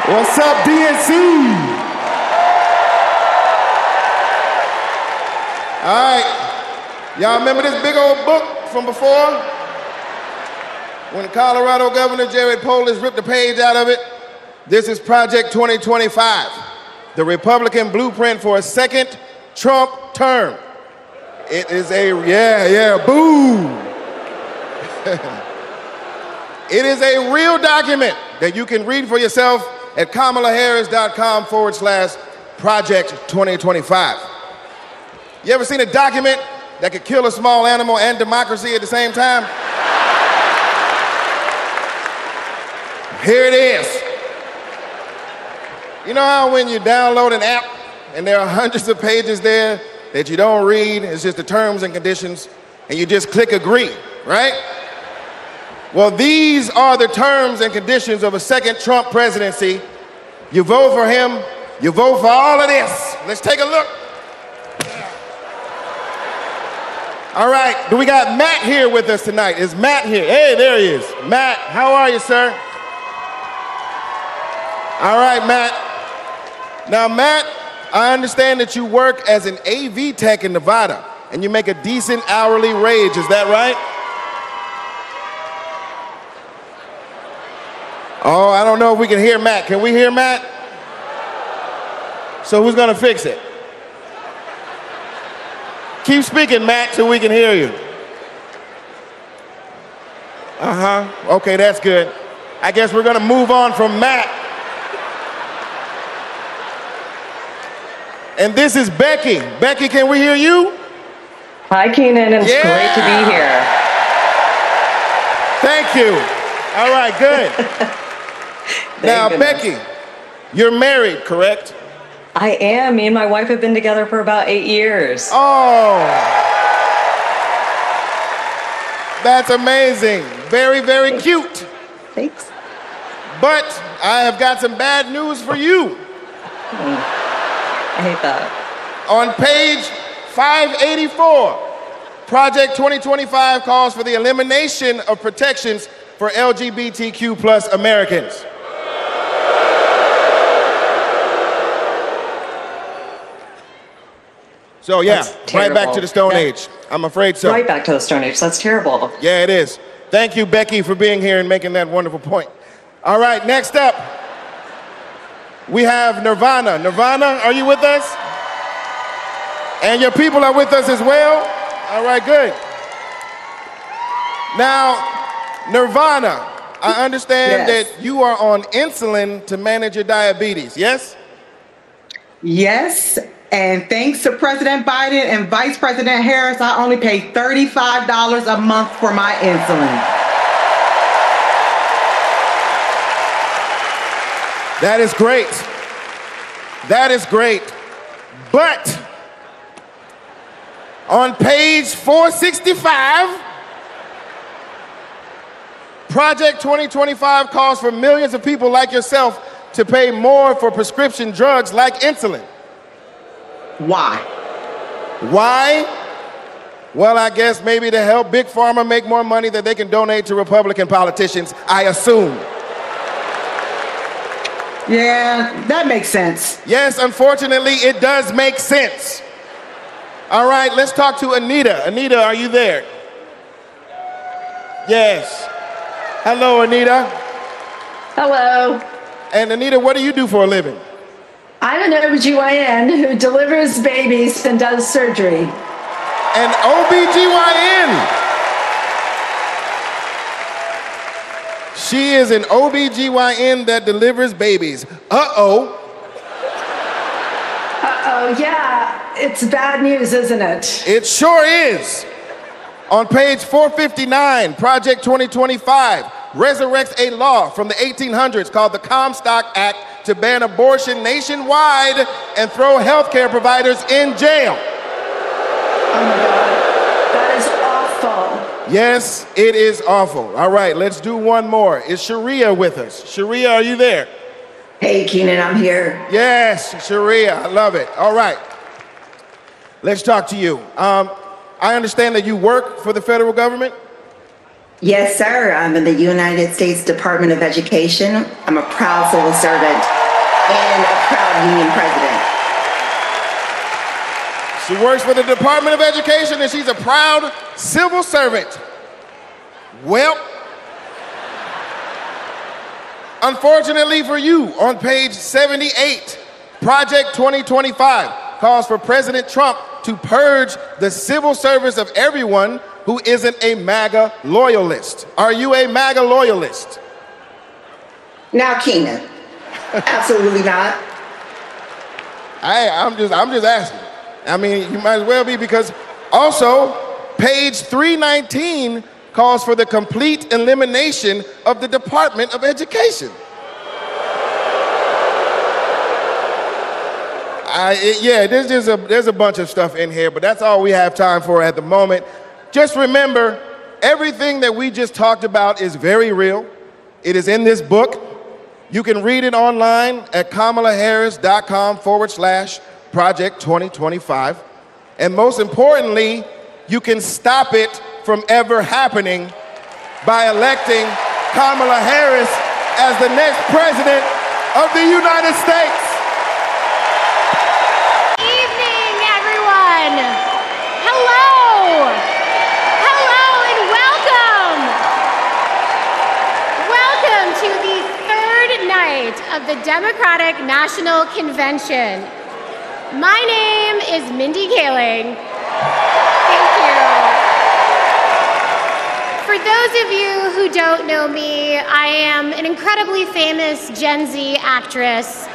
What's up, DNC? All right, y'all remember this big old book from before? When Colorado Governor Jared Polis ripped a page out of it? This is Project 2025, the Republican blueprint for a second Trump term. It is a, boo. It is a real document that you can read for yourself at kamalaharris.com/Project 2025. You ever seen a document that could kill a small animal and democracy at the same time? Here it is. You know how when you download an app and there are hundreds of pages there that you don't read, it's just the terms and conditions, and you just click agree, right? Well, these are the terms and conditions of a second Trump presidency. You vote for him, you vote for all of this. Let's take a look. All right, do we got Matt here with us tonight? Is Matt here? Hey, there he is. Matt, how are you, sir? All right, Matt. Now, Matt, I understand that you work as an AV tech in Nevada, and you make a decent hourly wage, is that right? Oh, I don't know if we can hear Matt. Can we hear Matt? So who's gonna fix it? Keep speaking, Matt, till we can hear you. Okay, that's good. I guess we're gonna move on from Matt. And this is Becky. Becky, can we hear you? Hi, Keenan. It's great to be here. Thank you. All right, good. Now, Becky, you're married, correct? I am. Me and my wife have been together for about 8 years. Oh, that's amazing. Very, very cute. Thanks. But I have got some bad news for you. I hate that. On page 584, Project 2025 calls for the elimination of protections for LGBTQ plus Americans. So yeah, right back to the Stone Age. I'm afraid so. Right back to the Stone Age. That's terrible. Yeah, it is. Thank you, Becky, for being here and making that wonderful point. All right, next up, we have Nirvana. Nirvana, are you with us? And your people are with us as well? All right, good. Now, Nirvana, I understand that you are on insulin to manage your diabetes, yes? Yes, and thanks to President Biden and Vice President Harris, I only pay $35 a month for my insulin. That is great. That is great. But on page 465, Project 2025 calls for millions of people like yourself to pay more for prescription drugs like insulin. Why? Why? Well, I guess maybe to help Big Pharma make more money that they can donate to Republican politicians, I assume. Yeah, that makes sense. Yes, unfortunately, it does make sense. All right, let's talk to Anita. Anita, are you there? Yes. Hello, Anita. Hello. And Anita, what do you do for a living? I'm an OBGYN who delivers babies and does surgery. An OBGYN. She is an OBGYN that delivers babies. Uh-oh. Uh-oh, yeah. It's bad news, isn't it? It sure is. On page 459, Project 2025 resurrects a law from the 1800s called the Comstock Act to ban abortion nationwide and throw healthcare providers in jail. Oh my God, that is awful. Yes, it is awful. All right, let's do one more. Is Sharia with us? Sharia, are you there? Hey, Keenan, I'm here. Yes, Sharia, I love it. All right, let's talk to you. I understand that you work for the federal government? Yes, sir. I'm in the United States Department of Education. I'm a proud civil servant and a proud union president. She works for the Department of Education and she's a proud civil servant. Well, unfortunately for you, on page 78, Project 2025 calls for President Trump to purge the civil service of everyone who isn't a MAGA loyalist. Are you a MAGA loyalist? Now, Keenan, absolutely not. I'm just asking. I mean, you might as well be, because also page 319 calls for the complete elimination of the Department of Education. There's a bunch of stuff in here, but that's all we have time for at the moment. Just remember, everything that we just talked about is very real. It is in this book. You can read it online at kamalaharris.com/Project 2025. And most importantly, you can stop it from ever happening by electing Kamala Harris as the next president of the United States. Evening, everyone. Hello. Hello and welcome. Welcome to the third night of the Democratic National Convention. My name is Mindy Kaling. Thank you. For those of you who don't know me, I am an incredibly famous Gen Z actress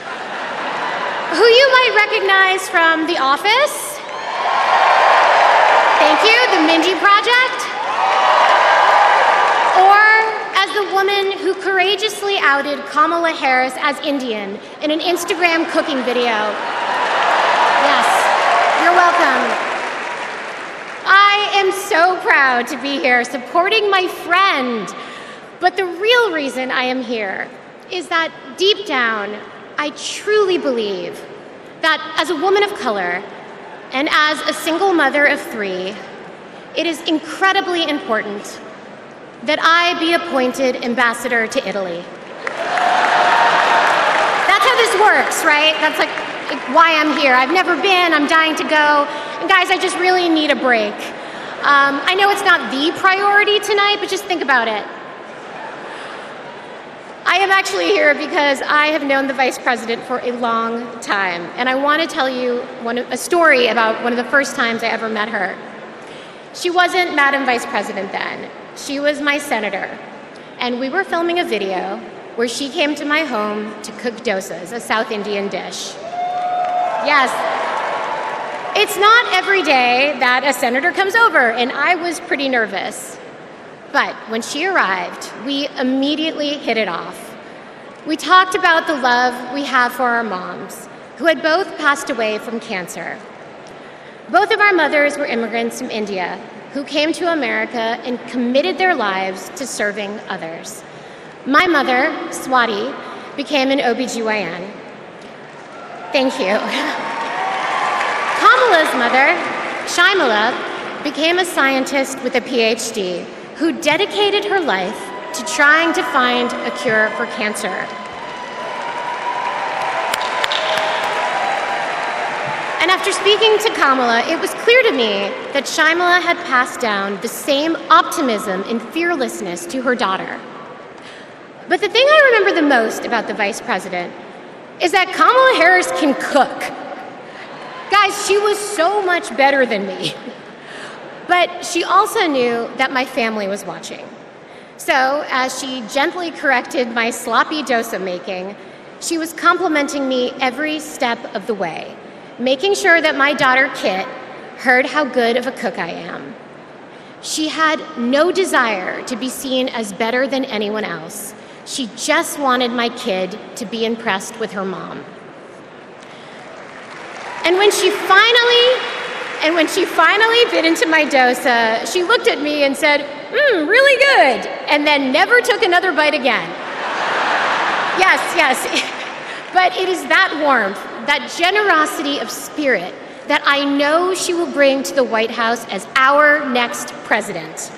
who you might recognize from The Office. Thank you, The Mindy Project. Or as the woman who courageously outed Kamala Harris as Indian in an Instagram cooking video. Yes, you're welcome. I am so proud to be here supporting my friend. But the real reason I am here is that deep down, I truly believe that as a woman of color and as a single mother of 3, it is incredibly important that I be appointed ambassador to Italy. That's how this works, right? That's like why I'm here. I've never been, I'm dying to go. And guys, I just really need a break. I know it's not the priority tonight, but just think about it. I am actually here because I have known the Vice President for a long time, and I want to tell you a story about one of the first times I ever met her. She wasn't Madam Vice President then. She was my senator, and we were filming a video where she came to my home to cook dosas, a South Indian dish. Yes, it's not every day that a senator comes over, and I was pretty nervous. But when she arrived, we immediately hit it off. We talked about the love we have for our moms, who had both passed away from cancer. Both of our mothers were immigrants from India who came to America and committed their lives to serving others. My mother, Swati, became an OBGYN. Thank you. Kamala's mother, Shaimala, became a scientist with a PhD who dedicated her life to trying to find a cure for cancer. And after speaking to Kamala, it was clear to me that Shaimala had passed down the same optimism and fearlessness to her daughter. But the thing I remember the most about the Vice President is that Kamala Harris can cook. Guys, she was so much better than me. But she also knew that my family was watching. So, as she gently corrected my sloppy dosa making, she was complimenting me every step of the way, making sure that my daughter Kit heard how good of a cook I am. She had no desire to be seen as better than anyone else. She just wanted my kid to be impressed with her mom. And when she finally bit into my dosa, she looked at me and said, really good, and then never took another bite again. Yes, but it is that warmth, that generosity of spirit that I know she will bring to the White House as our next president.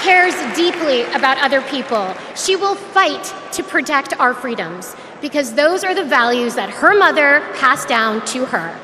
cares deeply about other people. She will fight to protect our freedoms because those are the values that her mother passed down to her.